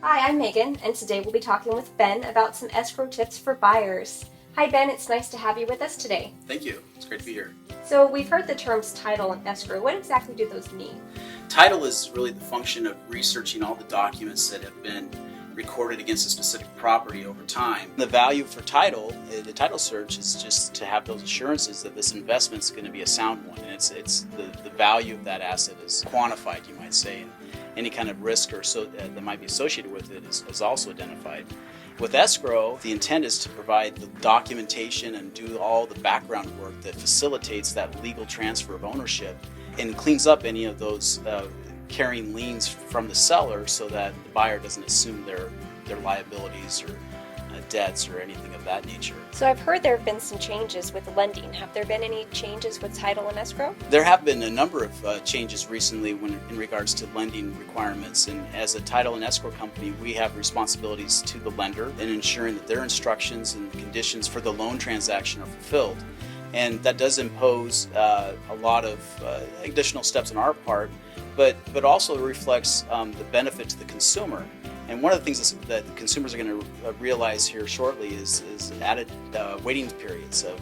Hi, I'm Megan, and today we'll be talking with Ben about some escrow tips for buyers. Hi Ben, it's nice to have you with us today. Thank you. It's great to be here. So we've heard the terms title and escrow. What exactly do those mean? Title is really the function of researching all the documents that have been recorded against a specific property over time. The value for title, the title search, is just to have those assurances that this investment is going to be a sound one, and it's the value of that asset is quantified, you might say, and any kind of risk or so that might be associated with it is also identified. With escrow, the intent is to provide the documentation and do all the background work that facilitates that legal transfer of ownership and cleans up any of those carrying liens from the seller so that the buyer doesn't assume their liabilities or debts or anything of that nature. So I've heard there have been some changes with lending. Have there been any changes with title and escrow? There have been a number of changes recently in regards to lending requirements, and as a title and escrow company, we have responsibilities to the lender in ensuring that their instructions and conditions for the loan transaction are fulfilled. And that does impose a lot of additional steps on our part, but also reflects the benefit to the consumer. And one of the things that consumers are going to realize here shortly is added waiting periods of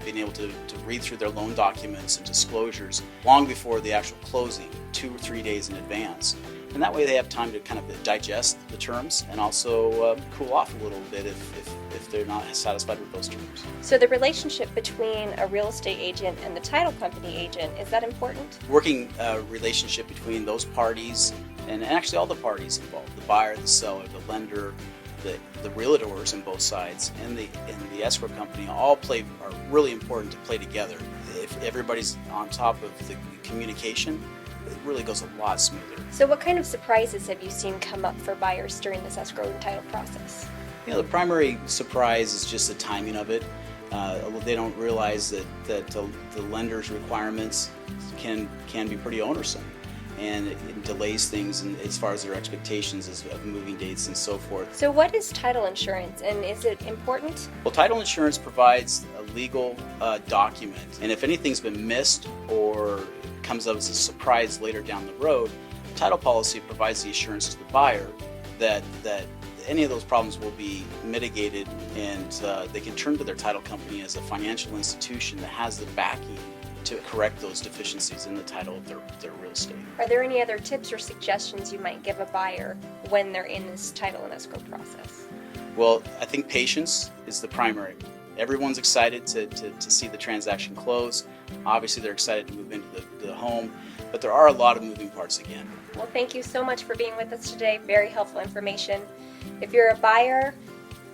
being able to read through their loan documents and disclosures long before the actual closing, 2 or 3 days in advance. And that way they have time to kind of digest the terms and also cool off a little bit if they're not satisfied with those terms. So the relationship between a real estate agent and the title company agent, is that important? Working relationship between those parties and actually all the parties involved, the buyer, the seller, the lender, the realtors on both sides, and the escrow company all are really important to play together. If everybody's on top of the communication, it really goes a lot smoother. So what kind of surprises have you seen come up for buyers during this escrow and title process? The primary surprise is just the timing of it. They don't realize that the lender's requirements can be pretty onerous, and it delays things as far as their expectations of moving dates and so forth. So what is title insurance, and is it important? Well, title insurance provides a legal document, and if anything's been missed or comes up as a surprise later down the road, title policy provides the assurance to the buyer that any of those problems will be mitigated, and they can turn to their title company as a financial institution that has the backing to correct those deficiencies in the title of their real estate. Are there any other tips or suggestions you might give a buyer when they're in this title and escrow process? Well, I think patience is the primary. Everyone's excited to see the transaction close. Obviously, they're excited to move into the home, but there are a lot of moving parts again. Well, thank you so much for being with us today. Very helpful information. If you're a buyer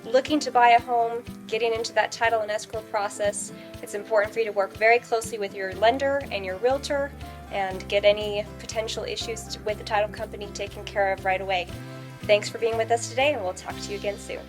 looking to buy a home, getting into that title and escrow process, it's important for you to work very closely with your lender and your realtor and get any potential issues with the title company taken care of right away. Thanks for being with us today, and we'll talk to you again soon.